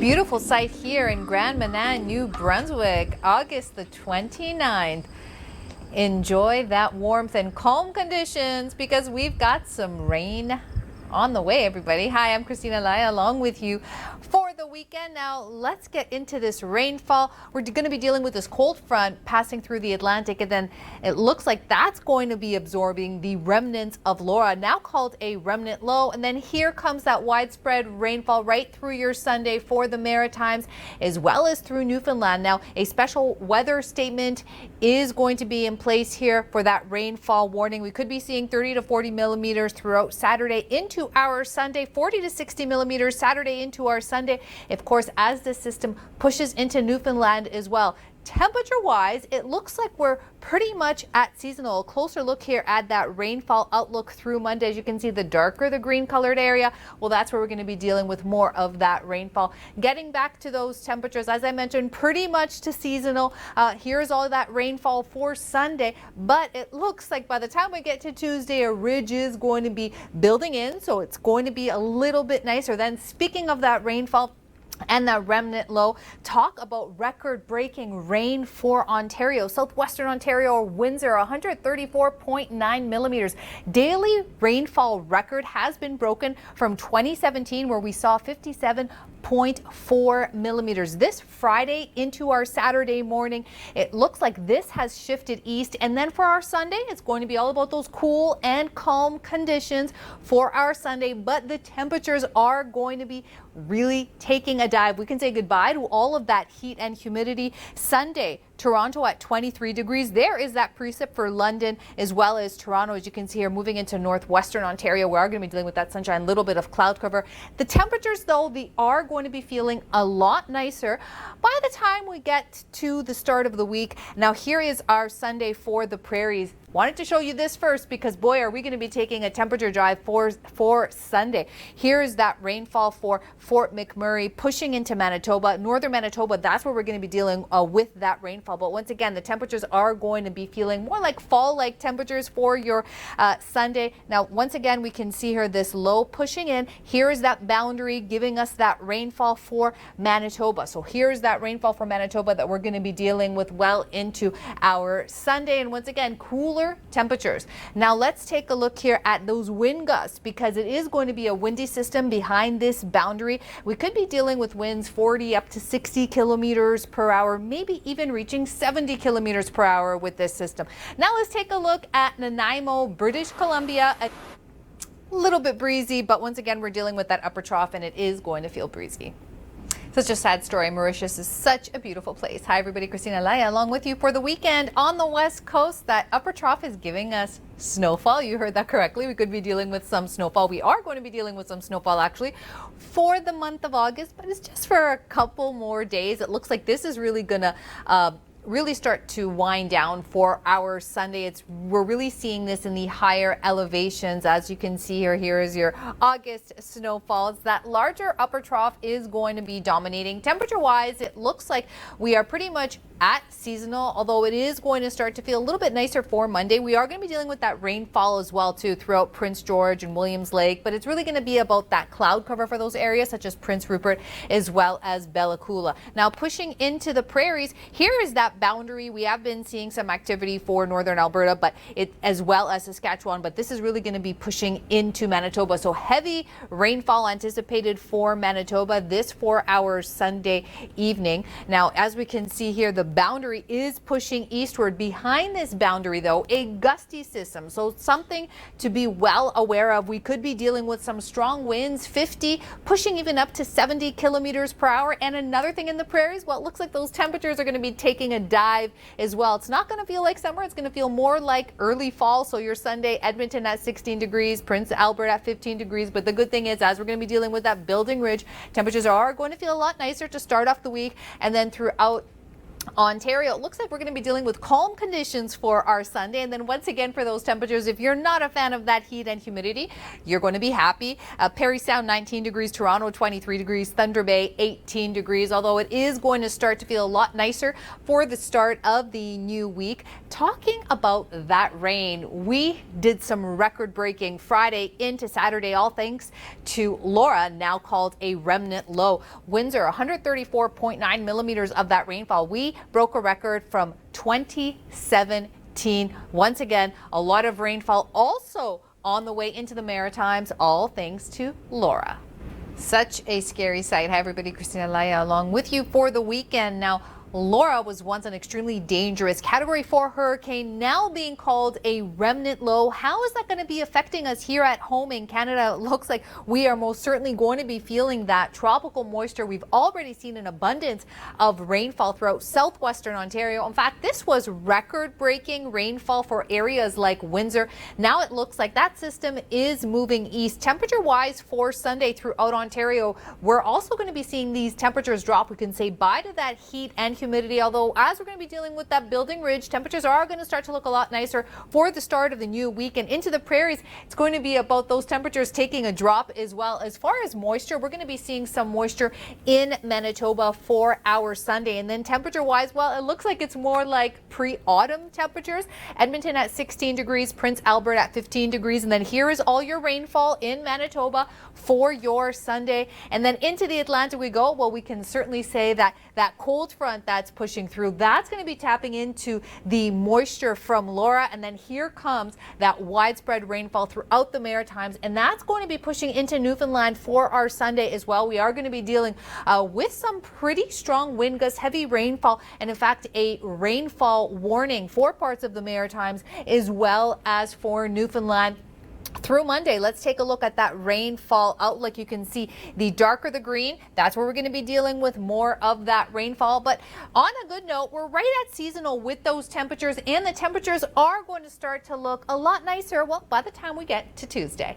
Beautiful sight here in Grand Manan, New Brunswick, August the 29th. Enjoy that warmth and calm conditions because we've got some rain on the way, everybody. Hi, I'm Christina Laia along with you for the weekend. Now let's get into this rainfall. We're going to be dealing with this cold front passing through the Atlantic, and then it looks like that's going to be absorbing the remnants of Laura, now called a remnant low. And then here comes that widespread rainfall right through your Sunday for the Maritimes as well as through Newfoundland. Now a special weather statement is going to be in place here for that rainfall warning. We could be seeing 30 to 40 millimeters throughout Saturday into our Sunday, 40 to 60 millimeters Saturday into our Sunday, of course, as the system pushes into Newfoundland as well. Temperature wise, it looks like we're pretty much at seasonal. A closer look here at that rainfall outlook through Monday. As you can see, the darker the green colored area, well, that's where we're going to be dealing with more of that rainfall. Getting back to those temperatures, as I mentioned, pretty much to seasonal. Here's all that rainfall for Sunday, but it looks like by the time we get to Tuesday, a ridge is going to be building in, so it's going to be a little bit nicer. Then speaking of that rainfall and that remnant low, talk about record-breaking rain for Ontario. Southwestern Ontario, Windsor, 134.9 millimeters. Daily rainfall record has been broken from 2017, where we saw 57.4 millimeters. This Friday into our Saturday morning, it looks like this has shifted east. And then for our Sunday, it's going to be all about those cool and calm conditions for our Sunday, but the temperatures are going to be really taking a dive. We can say goodbye to all of that heat and humidity. Sunday, Toronto at 23 degrees. There is that precip for London as well as Toronto. As you can see here, moving into northwestern Ontario, we are going to be dealing with that sunshine, a little bit of cloud cover. The temperatures, though, they are going to be feeling a lot nicer by the time we get to the start of the week. Now, here is our Sunday for the prairies. Wanted to show you this first because, boy, are we going to be taking a temperature drive for Sunday. Here's that rainfall for Fort McMurray pushing into Manitoba. Northern Manitoba, that's where we're going to be dealing with that rainfall. But once again, the temperatures are going to be feeling more like fall-like temperatures for your Sunday. Now, once again, we can see here this low pushing in. Here is that boundary giving us that rainfall for Manitoba. So here's that rainfall for Manitoba that we're going to be dealing with well into our Sunday. And once again, cooler temperatures. Now let's take a look here at those wind gusts because it is going to be a windy system behind this boundary. We could be dealing with winds 40 up to 60 kilometers per hour, maybe even reaching 70 kilometers per hour with this system. Now let's take a look at Nanaimo, British Columbia. A little bit breezy, but once again, we're dealing with that upper trough and it is going to feel breezy. Such a sad story. Mauritius is such a beautiful place. Hi, everybody. Christina Laia along with you for the weekend on the West Coast. That upper trough is giving us snowfall. You heard that correctly. We could be dealing with some snowfall. We are going to be dealing with some snowfall actually for the month of August, but it's just for a couple more days. It looks like this is really going to really start to wind down for our Sunday. We're really seeing this in the higher elevations. As you can see here, here is your August snowfalls. That larger upper trough is going to be dominating. Temperature wise, it looks like we are pretty much at seasonal, although it is going to start to feel a little bit nicer for Monday. We are going to be dealing with that rainfall as well too throughout Prince George and Williams Lake, but it's really going to be about that cloud cover for those areas such as Prince Rupert as well as Bella Coola. Now pushing into the prairies, here is that boundary. We have been seeing some activity for northern Alberta, but it as well as Saskatchewan, but this is really going to be pushing into Manitoba. So heavy rainfall anticipated for Manitoba this 4 hours Sunday evening. Now, as we can see here, the boundary is pushing eastward. Behind this boundary, though, a gusty system. So something to be well aware of. We could be dealing with some strong winds, 50, pushing even up to 70 kilometers per hour. And another thing in the prairies, well, it looks like those temperatures are going to be taking a dive as well. It's not going to feel like summer. It's going to feel more like early fall. So your Sunday, Edmonton at 16 degrees, Prince Albert at 15 degrees. But the good thing is, as we're going to be dealing with that building ridge, temperatures are going to feel a lot nicer to start off the week, and then throughout Ontario, it looks like we're going to be dealing with calm conditions for our Sunday. And then once again, for those temperatures, if you're not a fan of that heat and humidity, you're going to be happy. Parry Sound 19 degrees, Toronto 23 degrees, Thunder Bay 18 degrees, although it is going to start to feel a lot nicer for the start of the new week. Talking about that rain, we did some record-breaking Friday into Saturday, all thanks to Laura, now called a remnant low. Windsor, 134.9 millimeters of that rainfall. We broke a record from 2017. Once again, a lot of rainfall also on the way into the Maritimes, all thanks to Laura. Such a scary sight. Hi everybody, Christina Laia along with you for the weekend. Now, Laura was once an extremely dangerous Category 4 hurricane, now being called a remnant low. How is that going to be affecting us here at home in Canada? It looks like we are most certainly going to be feeling that tropical moisture. We've already seen an abundance of rainfall throughout southwestern Ontario. In fact, this was record-breaking rainfall for areas like Windsor. Now it looks like that system is moving east. Temperature-wise for Sunday throughout Ontario, we're also going to be seeing these temperatures drop. We can say bye to that heat and humidity, although as we're going to be dealing with that building ridge, temperatures are going to start to look a lot nicer for the start of the new week. And into the prairies, it's going to be about those temperatures taking a drop as well. As far as moisture, we're going to be seeing some moisture in Manitoba for our Sunday. And then temperature wise, well, it looks like it's more like pre-autumn temperatures. Edmonton at 16 degrees, Prince Albert at 15 degrees. And then here is all your rainfall in Manitoba for your Sunday. And then into the Atlantic we go. Well, we can certainly say that that cold front that's pushing through, that's going to be tapping into the moisture from Laura. And then here comes that widespread rainfall throughout the Maritimes, and that's going to be pushing into Newfoundland for our Sunday as well. We are going to be dealing with some pretty strong wind gusts, heavy rainfall, and in fact a rainfall warning for parts of the Maritimes as well as for Newfoundland through Monday. Let's take a look at that rainfall outlook. You can see the darker the green, that's where we're going to be dealing with more of that rainfall. But on a good note, we're right at seasonal with those temperatures, and the temperatures are going to start to look a lot nicer, well, by the time we get to Tuesday.